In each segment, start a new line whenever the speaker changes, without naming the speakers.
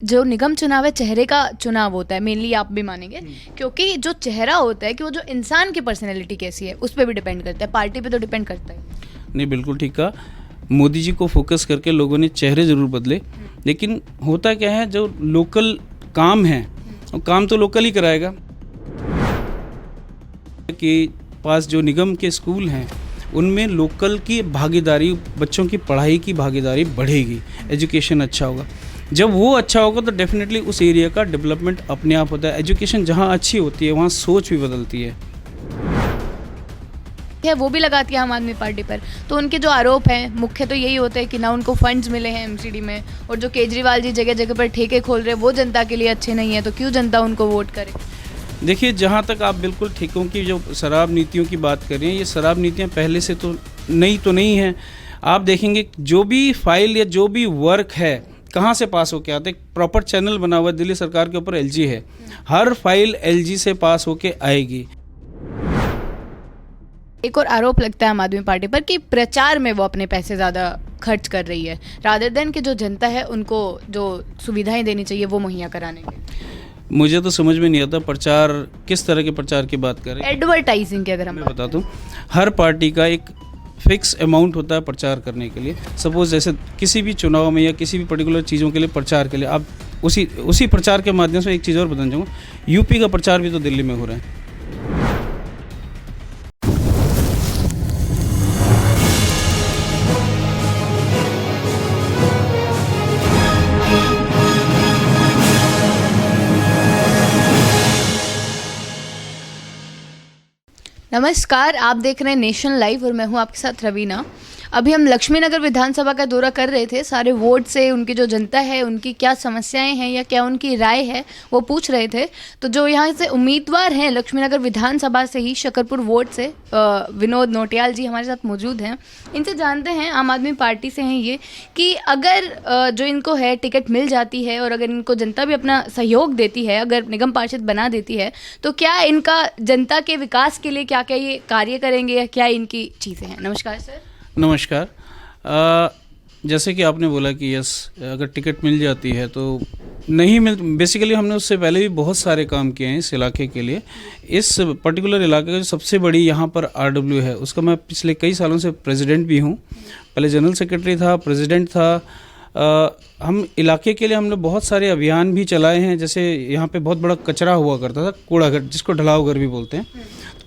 जो निगम चुनाव है चेहरे का चुनाव होता है, मेनली आप भी मानेंगे, क्योंकि जो चेहरा होता है कि वो जो इंसान की पर्सनैलिटी कैसी है उस पर भी डिपेंड करता है, पार्टी पे तो डिपेंड करता है।
नहीं, बिल्कुल ठीक कहा। मोदी जी को फोकस करके लोगों ने चेहरे ज़रूर बदले, लेकिन होता क्या है, जो लोकल काम है वो काम तो लोकल ही कराएगा। कि पास जो निगम के स्कूल हैं उनमें लोकल की भागीदारी, बच्चों की पढ़ाई की भागीदारी बढ़ेगी, एजुकेशन अच्छा होगा। जब वो अच्छा होगा तो डेफिनेटली उस एरिया का डेवलपमेंट अपने आप होता है। एजुकेशन जहाँ अच्छी होती है वहाँ सोच भी बदलती है।
वो भी लगाती है आम आदमी पार्टी पर, तो उनके जो आरोप हैं मुख्य तो यही होते हैं कि ना उनको फंड्स मिले हैं एमसीडी में, और जो केजरीवाल जी जगह जगह पर ठेके खोल रहे हैं वो जनता के लिए अच्छे नहीं है, तो क्यों जनता उनको वोट करे।
देखिए, जहाँ तक आप बिल्कुल ठेकों की जो शराब नीतियों की बात कर रहे हैं, ये शराब नीतियाँ पहले से तो नहीं हैं। आप देखेंगे जो भी फाइल या जो भी वर्क है कहाँ से पास होके आते, प्रॉपर चैनल बना हुआ है, दिल्ली सरकार के ऊपर एलजी है, हर फाइल एलजी से पास होके आएगी।
एक और आरोप लगता है आम आदमी पार्टी पर कि प्रचार में वो अपने पैसे ज़्यादा खर्च कर रही है, रादर देन कि जो जनता है उनको जो सुविधाएं देनी चाहिए वो मुहैया कराने के।
मुझे तो समझ में नहीं आता प्रचार किस तरह के प्रचार की बात करें।
एडवर्टाइजिंग की अगर हम
बता दूं, हर पार्टी का एक फिक्स अमाउंट होता है प्रचार करने के लिए। सपोज जैसे किसी भी चुनाव में या किसी भी पर्टिकुलर चीज़ों के लिए प्रचार के लिए आप उसी प्रचार के माध्यम से एक चीज़ और बताना चाहूँगा, यूपी का प्रचार भी तो दिल्ली में हो रहा है।
नमस्कार, आप देख रहे हैं नेशन लाइव और मैं हूं आपके साथ रवीना। अभी हम लक्ष्मीनगर विधानसभा का दौरा कर रहे थे, सारे वोट से उनकी जो जनता है उनकी क्या समस्याएं हैं या क्या उनकी राय है वो पूछ रहे थे। तो जो यहाँ से उम्मीदवार हैं लक्ष्मीनगर विधानसभा से ही शकरपुर वोट से विनोद नोटियाल जी हमारे साथ मौजूद हैं। इनसे जानते हैं, आम आदमी पार्टी से हैं ये, कि अगर जो इनको है टिकट मिल जाती है और अगर इनको जनता भी अपना सहयोग देती है, अगर निगम पार्षद बना देती है, तो क्या इनका जनता के विकास के लिए क्या क्या ये कार्य करेंगे या क्या इनकी चीज़ें हैं। नमस्कार सर।
नमस्कार। जैसे कि आपने बोला कि यस, अगर टिकट मिल जाती है तो नहीं मिल, बेसिकली हमने उससे पहले भी बहुत सारे काम किए हैं इस इलाके के लिए। इस पर्टिकुलर इलाके का जो सबसे बड़ी यहाँ पर आरडब्ल्यू है, उसका मैं पिछले कई सालों से प्रेसिडेंट भी हूँ। पहले जनरल सेक्रेटरी था, प्रेसिडेंट था। हम इलाके के लिए हमने बहुत सारे अभियान भी चलाए हैं। जैसे यहाँ पे बहुत बड़ा कचरा हुआ करता था, कूड़ा घर, जिसको ढलाव घर भी बोलते हैं।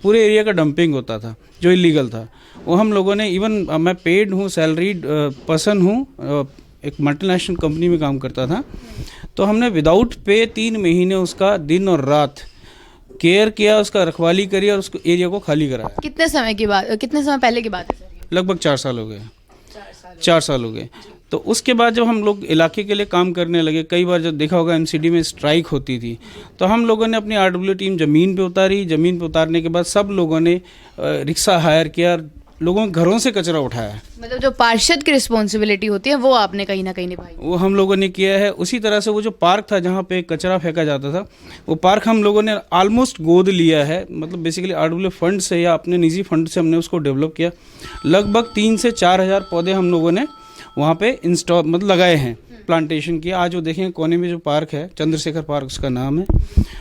पूरे एरिया का डंपिंग होता था जो इलीगल था, वो हम लोगों ने, इवन मैं पेड हूँ, सैलरीड पर्सन हूँ, एक मल्टीनेशनल कंपनी में काम करता था, तो हमने विदाउट पे 3 महीने उसका दिन और रात केयर किया, उसका रखवाली करी और उसको एरिया को खाली कराया।
कितने समय पहले की बात है सर?
लगभग 4 साल हो गए। 4 साल हो गए। तो उसके बाद जब हम लोग इलाके के लिए काम करने लगे, कई बार जब देखा होगा एमसीडी में स्ट्राइक होती थी, तो हम लोगों ने अपनी आरडब्ल्यू टीम ज़मीन पे उतारी। ज़मीन पे उतारने के बाद सब लोगों ने रिक्शा हायर किया, लोगों के घरों से कचरा उठाया।
मतलब जो पार्षद की रिस्पॉन्सिबिलिटी होती है वो आपने कहीं ना कहीं निभाई।
वो हम लोगों ने किया है। उसी तरह से वो जो पार्क था जहाँ पे कचरा फेंका जाता था, वो पार्क हम लोगों ने ऑलमोस्ट गोद लिया है। मतलब बेसिकली आरडब्ल्यू फंड से या अपने निजी फंड से हमने उसको डेवलप किया। लगभग 3 से 4 हज़ार पौधे हम लोगों ने वहाँ पे लगाए हैं, प्लांटेशन किया। आज वो देखें कोने में जो पार्क है, चंद्रशेखर पार्क उसका नाम है,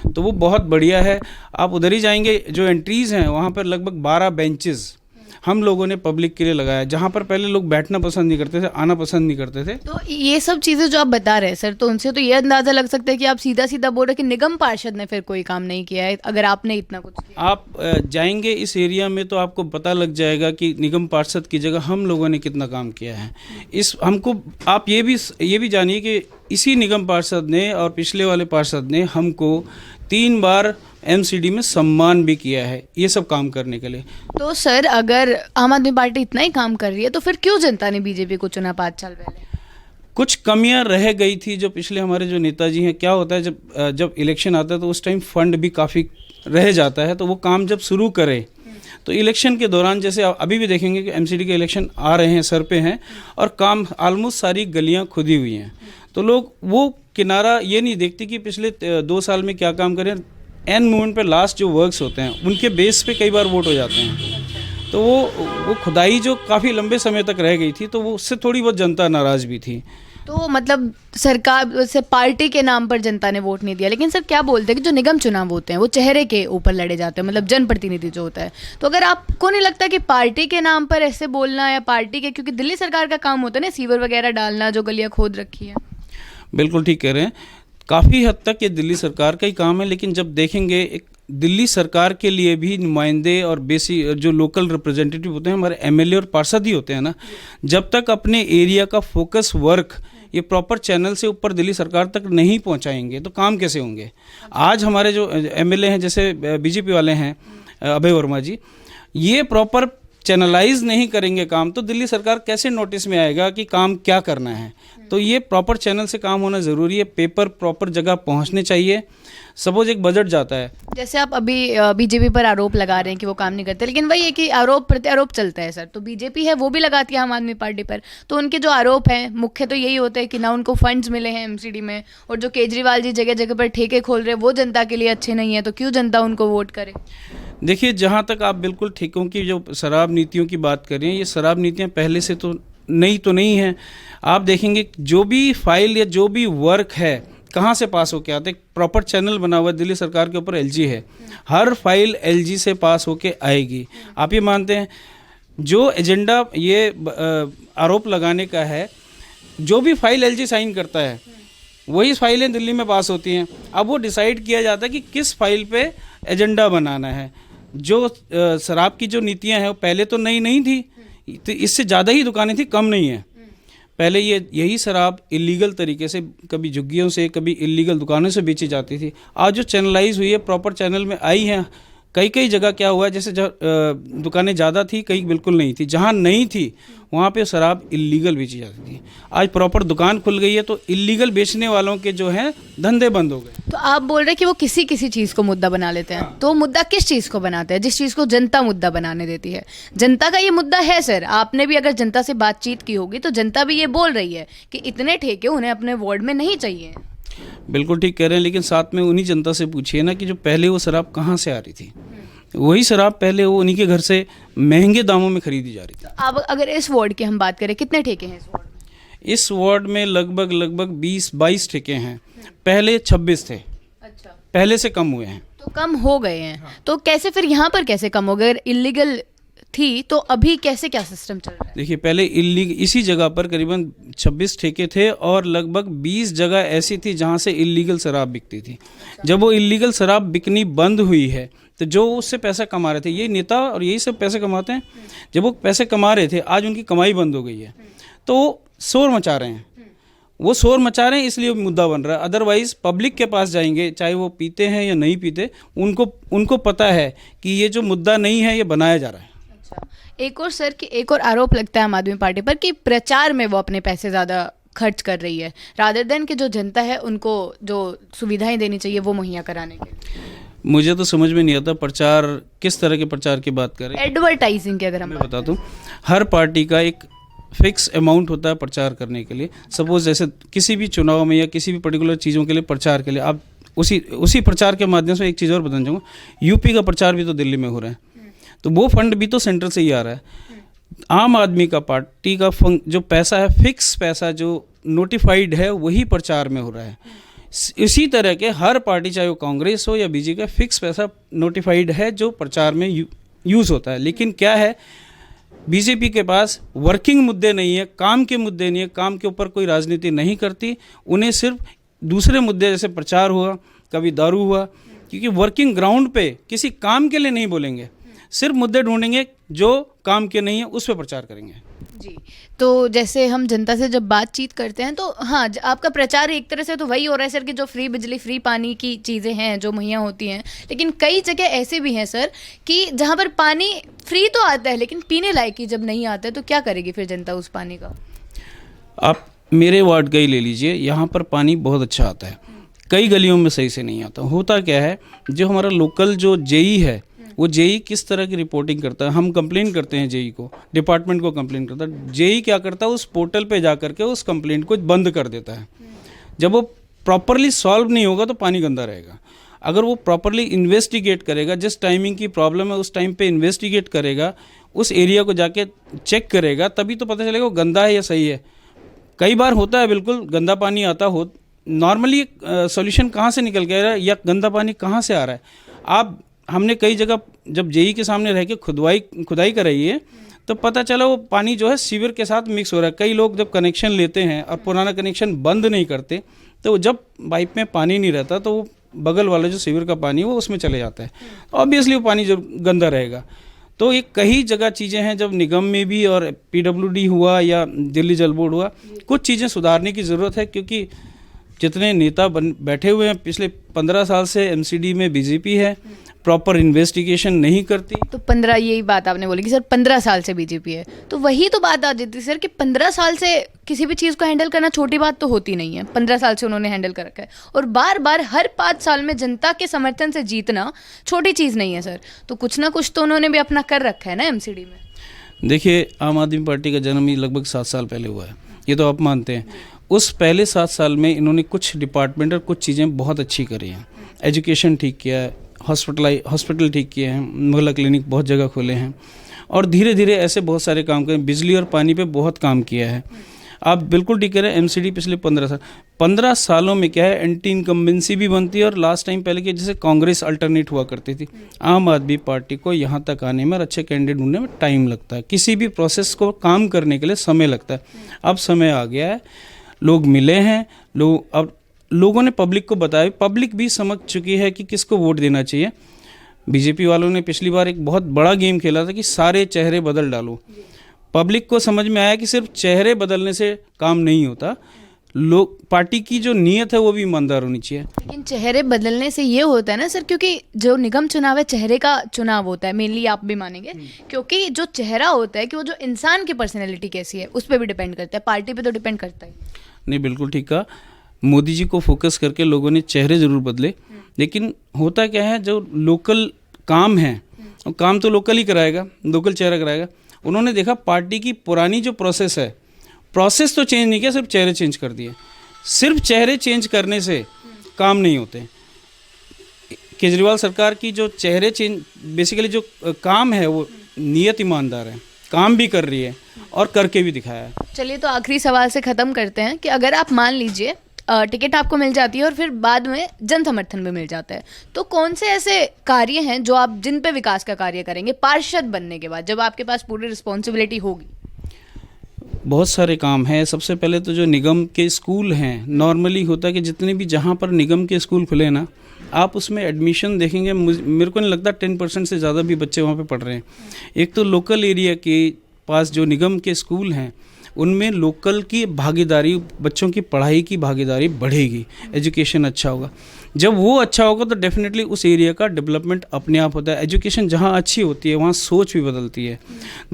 तो वो बहुत बढ़िया है। आप उधर ही जाएंगे, जो एंट्रीज़ हैं वहाँ पर लगभग 12 बेंचेस हम लोगों ने पब्लिक के लिए लगाया, जहाँ पर पहले लोग बैठना पसंद नहीं करते थे, आना पसंद नहीं करते थे।
तो ये सब चीज़ें जो आप बता रहे हैं सर, तो उनसे तो ये अंदाज़ा लग सकता है कि आप सीधा सीधा बोल रहे कि निगम पार्षद ने फिर कोई काम नहीं किया है, अगर आपने इतना कुछ किया।
आप जाएंगे इस एरिया में तो आपको पता लग जाएगा कि निगम पार्षद की जगह हम लोगों ने कितना काम किया है। आप ये भी जानिए कि इसी निगम पार्षद ने और पिछले वाले पार्षद ने हमको 3 बार एमसीडी में सम्मान भी किया है, ये सब काम करने के लिए।
तो सर, अगर आम आदमी पार्टी इतना ही काम कर रही है तो फिर क्यों जनता ने बीजेपी को चुना 5 साल पहले?
कुछ कमियां रह गई थी जो पिछले हमारे जो नेताजी हैं। क्या होता है, जब इलेक्शन आता है तो उस टाइम फंड भी काफ़ी रह जाता है, तो वो काम जब शुरू करे तो इलेक्शन के दौरान, जैसे अभी भी देखेंगे कि एमसीडी के इलेक्शन आ रहे हैं, सर पे हैं, और काम ऑलमोस्ट सारी गलियां खुदी हुई हैं, तो लोग वो किनारा ये नहीं देखते कि पिछले 2 साल में क्या काम करें। एंड मोमेंट पे लास्ट जो वर्क्स होते हैं उनके बेस पे कई बार वोट हो जाते हैं, तो वो खुदाई जो काफ़ी लंबे समय तक रह गई थी, तो वो उससे थोड़ी बहुत जनता नाराज़ भी थी।
तो मतलब सरकार से पार्टी के नाम पर जनता ने वोट नहीं दिया, लेकिन सर क्या बोलते हैं कि जो निगम चुनाव होते हैं वो चेहरे के ऊपर लड़े जाते हैं, मतलब जनप्रतिनिधि जो होता है, तो अगर आपको नहीं लगता कि पार्टी के नाम पर ऐसे बोलना या पार्टी के, क्योंकि दिल्ली सरकार का काम होता है ना सीवर वगैरह डालना जो गलियां खोद रखी है।
बिल्कुल ठीक कह रहे हैं, काफ़ी हद तक ये दिल्ली सरकार का ही काम है, लेकिन जब देखेंगे एक दिल्ली सरकार के लिए भी नुमाइंदे और जो लोकल रिप्रेजेंटेटिव होते हैं हमारे एमएलए और पार्षद ही होते हैं ना, जब तक अपने एरिया का फोकस वर्क ये प्रॉपर चैनल से ऊपर दिल्ली सरकार तक नहीं पहुंचाएंगे तो काम कैसे होंगे। आज हमारे जो एमएलए हैं जैसे बीजेपी वाले हैं अभय वर्मा जी, ये प्रॉपर चैनलाइज नहीं करेंगे काम तो दिल्ली सरकार कैसे नोटिस में आएगा कि काम क्या करना है। तो ये प्रॉपर चैनल से काम होना ज़रूरी है, पेपर प्रॉपर जगह पहुंचने चाहिए। सपोज एक बजट जाता है,
जैसे आप अभी बीजेपी पर आरोप लगा रहे हैं कि वो काम नहीं करते, लेकिन वही है कि आरोप प्रत्यारोप चलता है सर, तो बीजेपी है वो भी लगाती है आम आदमी पार्टी पर, तो उनके जो आरोप हैं मुख्य तो यही होता है कि ना उनको फंड्स मिले हैं एमसीडी में, और जो केजरीवाल जी जगह जगह पर ठेके खोल रहे हैं वो जनता के लिए अच्छे नहीं है, तो क्यों जनता उनको वोट करे।
देखिए जहाँ तक आप बिल्कुल ठेकों की जो शराब नीतियों की बात कर रहे हैं, ये शराब नीतियाँ पहले से तो नहीं है। आप देखेंगे जो भी फाइल या जो भी वर्क है कहाँ से पास होके आते, प्रॉपर चैनल बना हुआ है दिल्ली सरकार के ऊपर, एलजी है, हर फाइल एलजी से पास होके आएगी। आप ये मानते हैं जो एजेंडा ये आरोप लगाने का है, जो भी फाइल एलजी साइन करता है वही फाइलें दिल्ली में पास होती हैं। अब वो डिसाइड किया जाता है कि किस फाइल पे एजेंडा बनाना है। जो शराब की जो नीतियां हैं वो पहले तो नई नहीं थी, तो इससे ज़्यादा ही दुकानें थी, कम नहीं है। पहले यही शराब इलीगल तरीके से कभी झुग्गियों से कभी इलीगल दुकानों से बेची जाती थी। आज जो चैनलाइज हुई है, प्रॉपर चैनल में आई है, कई जगह क्या हुआ है, जैसे दुकानें ज़्यादा थी, कई बिल्कुल नहीं थी, जहाँ नहीं थी वहाँ पे शराब इलीगल बेची जाती थी। आज प्रॉपर दुकान खुल गई है तो इलीगल बेचने वालों के जो हैं धंधे बंद हो गए।
तो आप बोल रहे हैं कि वो किसी चीज़ को मुद्दा बना लेते हैं, तो मुद्दा किस चीज़ को बनाते हैं? जिस चीज़ को जनता मुद्दा बनाने देती है। जनता का ये मुद्दा है सर, आपने भी अगर जनता से बातचीत की होगी तो जनता भी ये बोल रही है कि इतने ठेके उन्हें अपने वार्ड में नहीं चाहिए।
बिल्कुल ठीक कह रहे हैं, लेकिन साथ में उन्हीं जनता से पूछिए ना कि जो पहले वो शराब कहाँ से आ रही थी, वही शराब पहले वो उन्हीं के घर से महंगे दामों में खरीदी जा रही थी।
अब अगर इस वार्ड की हम बात करें, कितने ठेके हैं इस वार्ड में?
इस वार्ड में लगभग 20-22 ठेके हैं, पहले 26 थे।
अच्छा,
पहले से कम हुए हैं,
तो कम हो गए हैं। हाँ। तो कैसे फिर यहाँ पर कैसे कम हो गए? अगर इलीगल थी तो अभी कैसे क्या सिस्टम चल रहा है?
देखिए पहले इसी जगह पर करीबन 26 ठेके थे और लगभग 20 जगह ऐसी थी जहाँ से इलीगल शराब बिकती थी। जब वो इलीगल शराब बिकनी बंद हुई है तो जो उससे पैसा कमा रहे थे, ये नेता और यही सब पैसे कमाते हैं, जब वो पैसे कमा रहे थे आज उनकी कमाई बंद हो गई है तो वो शोर मचा रहे हैं। वो शोर मचा रहे हैं इसलिए मुद्दा बन रहा है। अदरवाइज पब्लिक के पास जाएंगे, चाहे वो पीते हैं या नहीं पीते, उनको पता है कि ये जो मुद्दा नहीं है ये बनाया जा रहा है।
अच्छा, एक और सर कि एक और आरोप लगता है आम आदमी पार्टी पर कि प्रचार में वो अपने पैसे ज़्यादा खर्च कर रही है रादर देन कि जो जनता है उनको जो सुविधाएं देनी चाहिए वो मुहैया कराने के लिए।
मुझे तो समझ में नहीं आता प्रचार किस तरह के प्रचार की बात करें।
एडवर्टाइजिंग की अगर हम
बता दूं, हर पार्टी का एक फिक्स अमाउंट होता है प्रचार करने के लिए। सपोज जैसे किसी भी चुनाव में या किसी भी पर्टिकुलर चीज़ों के लिए प्रचार के लिए आप उसी प्रचार के माध्यम से एक चीज़ और बताना चाहूँगा, यूपी का प्रचार भी तो दिल्ली में हो रहा है, तो वो फंड भी तो सेंट्रल से ही आ रहा है। आम आदमी का पार्टी का जो पैसा है, फिक्स पैसा जो नोटिफाइड है, वही प्रचार में हो रहा है। इसी तरह के हर पार्टी, चाहे वो कांग्रेस हो या बीजेपी का, फिक्स पैसा नोटिफाइड है जो प्रचार में यूज़ होता है। लेकिन क्या है, बीजेपी के पास वर्किंग मुद्दे नहीं है, काम के मुद्दे नहीं है, काम के ऊपर कोई राजनीति नहीं करती। उन्हें सिर्फ दूसरे मुद्दे जैसे प्रचार हुआ, कभी दारू हुआ, क्योंकि वर्किंग ग्राउंड पे किसी काम के लिए नहीं बोलेंगे, सिर्फ मुद्दे ढूंढेंगे जो काम के नहीं है उस पर प्रचार करेंगे।
जी, तो जैसे हम जनता से जब बातचीत करते हैं तो हाँ, आपका प्रचार एक तरह से तो वही हो रहा है सर कि जो फ्री बिजली, फ्री पानी की चीज़ें हैं जो मुहैया होती हैं, लेकिन कई जगह ऐसे भी हैं सर कि जहाँ पर पानी फ्री तो आता है लेकिन पीने लायक ही जब नहीं आता है तो क्या करेगी फिर जनता उस पानी का? आप
मेरे वार्ड का ही ले लीजिए, यहाँ पर पानी बहुत अच्छा आता है, कई गलियों में सही से नहीं आता। होता क्या है, जो हमारा लोकल जो जेई है, वो जेई किस तरह की रिपोर्टिंग करता है, हम कंप्लेन करते हैं जेई को, डिपार्टमेंट को कंप्लेन करता है, जेई क्या करता है, उस पोर्टल पे जा करके उस कंप्लेंट को बंद कर देता है। जब वो प्रॉपरली सॉल्व नहीं होगा तो पानी गंदा रहेगा। अगर वो प्रॉपरली इन्वेस्टिगेट करेगा, जिस टाइमिंग की प्रॉब्लम है उस टाइम पे इन्वेस्टिगेट करेगा, उस एरिया को जाके चेक करेगा, तभी तो पता चलेगा वो गंदा है या सही है। कई बार होता है बिल्कुल गंदा पानी आता हो, नॉर्मली सॉल्यूशन कहाँ से निकल के आ रहा है या गंदा पानी कहाँ से आ रहा है। हमने कई जगह जब जेई के सामने रह के खुदाई कराई है तो पता चला वो पानी जो है सीवर के साथ मिक्स हो रहा है। कई लोग जब कनेक्शन लेते हैं और पुराना कनेक्शन बंद नहीं करते तो जब पाइप में पानी नहीं रहता तो वो बगल वाला जो सीवर का पानी है वो उसमें चले जाता है, ऑब्वियसली वो पानी जो गंदा रहेगा। तो ये कई जगह चीज़ें हैं, जब निगम में भी और पीडब्ल्यूडी हुआ या दिल्ली जल बोर्ड हुआ, कुछ चीज़ें सुधारने की ज़रूरत है, क्योंकि जितने नेता बैठे हुए हैं पिछले 15 साल से एमसीडी में बीजेपी है, प्रॉपर इन्वेस्टिगेशन नहीं करती।
तो 15, यही बात आपने बोली कि सर 15 साल से बीजेपी है, तो वही तो बात आ जाती है सर कि 15 साल से किसी भी चीज़ को हैंडल करना छोटी बात तो होती नहीं है। 15 साल से उन्होंने हैंडल कर रखा है और बार बार हर 5 साल में जनता के समर्थन से जीतना छोटी चीज़ नहीं है सर। तो कुछ ना कुछ तो उन्होंने भी अपना कर रखा है ना एमसीडी में।
देखिए, आम आदमी पार्टी का जन्म ही लगभग 7 साल पहले हुआ है, ये तो आप मानते हैं। उस पहले 7 साल में इन्होंने कुछ डिपार्टमेंट और कुछ चीज़ें बहुत अच्छी करी हैं। एजुकेशन ठीक किया है, हॉस्पिटल ठीक किए हैं, मोहल्ला क्लिनिक बहुत जगह खोले हैं और धीरे धीरे ऐसे बहुत सारे काम करें। बिजली और पानी पे बहुत काम किया है। आप बिल्कुल ठीक कह रहे हैं, एमसीडी पिछले 15 सालों में क्या है, एंटी इनकम्बेंसी भी बनती है और लास्ट टाइम पहले के जैसे कांग्रेस अल्टरनेट हुआ करती थी, आम आदमी पार्टी को यहाँ तक आने में और अच्छे कैंडिडेट ढूंढने में टाइम लगता है। किसी भी प्रोसेस को काम करने के लिए समय लगता है। अब समय आ गया है, लोग मिले हैं, अब लोगों ने पब्लिक को बताया, पब्लिक भी समझ चुकी है कि किसको वोट देना चाहिए। बीजेपी वालों ने पिछली बार एक बहुत बड़ा गेम खेला था कि सारे चेहरे बदल डालो। पब्लिक को समझ में आया कि सिर्फ चेहरे बदलने से काम नहीं होता, लोग पार्टी की जो नीयत है वो भी ईमानदार होनी चाहिए।
लेकिन चेहरे बदलने से ये होता है ना सर, क्योंकि जो निगम चुनाव है चेहरे का चुनाव होता है मेनली, आप भी मानेंगे, क्योंकि जो चेहरा होता है कि वो जो इंसान की पर्सनैलिटी कैसी है उस पर भी डिपेंड करता है, पार्टी पे तो डिपेंड करता है
नहीं। बिल्कुल ठीक कहा, मोदी जी को फोकस करके लोगों ने चेहरे ज़रूर बदले, लेकिन होता क्या है, जो लोकल काम है काम तो लोकल ही कराएगा, लोकल चेहरा कराएगा। उन्होंने देखा पार्टी की पुरानी जो प्रोसेस है, प्रोसेस तो चेंज नहीं किया, सिर्फ चेहरे चेंज कर दिए। सिर्फ चेहरे चेंज करने से काम नहीं होते। केजरीवाल सरकार की जो चेहरे चेंज, बेसिकली जो काम है वो नियत ईमानदार है, काम भी कर रही है और करके भी दिखाया है।
चलिए, तो आखिरी सवाल से ख़त्म करते हैं कि अगर आप मान लीजिए टिकट आपको मिल जाती है और फिर बाद में जन समर्थन भी मिल जाता है, तो कौन से ऐसे कार्य हैं जो आप जिन पे विकास का कार्य करेंगे पार्षद बनने के बाद, जब आपके पास पूरी रिस्पॉन्सिबिलिटी होगी?
बहुत सारे काम हैं। सबसे पहले तो जो निगम के स्कूल हैं, नॉर्मली होता है कि जितने भी जहाँ पर निगम के स्कूल खुले ना, आप उसमें एडमिशन देखेंगे, मेरे को नहीं लगता 10% से ज़्यादा भी बच्चे वहाँ पे पढ़ रहे हैं। एक तो लोकल एरिया के पास जो निगम के स्कूल हैं उनमें लोकल की भागीदारी, बच्चों की पढ़ाई की भागीदारी बढ़ेगी, एजुकेशन अच्छा होगा। जब वो अच्छा होगा तो डेफिनेटली उस एरिया का डेवलपमेंट अपने आप होता है। एजुकेशन जहाँ अच्छी होती है वहाँ सोच भी बदलती है।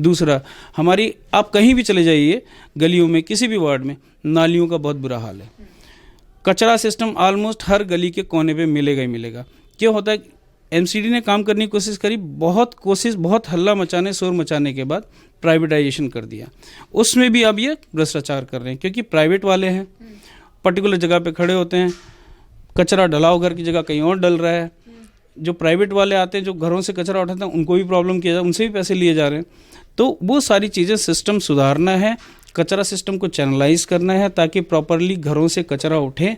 दूसरा, हमारी आप कहीं भी चले जाइए, गलियों में किसी भी वार्ड में नालियों का बहुत बुरा हाल है। कचरा सिस्टम ऑलमोस्ट हर गली के कोने पे मिलेगा ही मिलेगा। क्या होता है, एमसीडी ने काम करने की कोशिश करी, बहुत हल्ला मचाने, शोर मचाने के बाद प्राइवेटाइजेशन कर दिया। उसमें भी अब ये भ्रष्टाचार कर रहे हैं, क्योंकि प्राइवेट वाले हैं, पर्टिकुलर जगह पे खड़े होते हैं, कचरा डलाओ घर की जगह कहीं और डल रहा है। जो प्राइवेट वाले आते हैं, जो घरों से कचरा उठाते हैं, उनको भी प्रॉब्लम किया जाए, उनसे भी पैसे लिए जा रहे हैं। तो वो सारी चीज़ें सिस्टम सुधारना है, कचरा सिस्टम को चैनलाइज करना है ताकि प्रॉपरली घरों से कचरा उठे।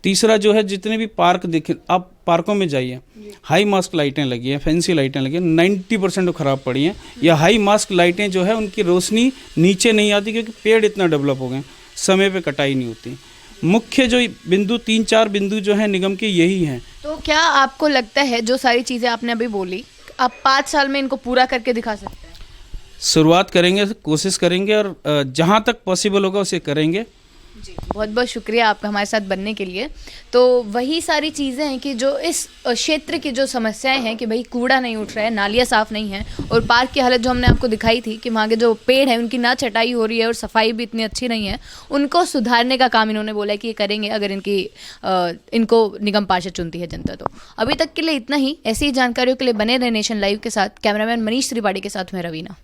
तीसरा जो है, जितने भी पार्क देखें, आप पार्कों में जाइए, हाई मास्क लाइटें लगी हैं, फैंसी लाइटें लगी हैं, 90% तो ख़राब पड़ी हैं। या हाई मास्क लाइटें जो है उनकी रोशनी नीचे नहीं आती, क्योंकि पेड़ इतना डेवलप हो गए, समय पे कटाई नहीं होती। मुख्य जो बिंदु 3-4 बिंदु जो हैं निगम के यही हैं।
तो क्या आपको लगता है जो सारी चीज़ें आपने अभी बोली, आप 5 साल में इनको पूरा करके दिखा सकते हैं?
शुरुआत करेंगे, कोशिश करेंगे और जहाँ तक पॉसिबल होगा उसे करेंगे।
जी, बहुत बहुत शुक्रिया आपका हमारे साथ बनने के लिए। तो वही सारी चीज़ें हैं कि जो इस क्षेत्र की जो समस्याएं हैं कि भाई कूड़ा नहीं उठ रहा है, नालियाँ साफ़ नहीं हैं, और पार्क की हालत जो हमने आपको दिखाई थी कि वहाँ के जो पेड़ हैं उनकी ना छटाई हो रही है और सफाई भी इतनी अच्छी नहीं है, उनको सुधारने का काम इन्होंने बोला है कि ये करेंगे अगर इनको निगम पार्षद चुनती है जनता। तो अभी तक के लिए इतना ही। ऐसी ही जानकारियों के लिए बने रहे नेशन लाइव के साथ। कैमरामैन मनीष त्रिपाठी के साथ मैं रवीना।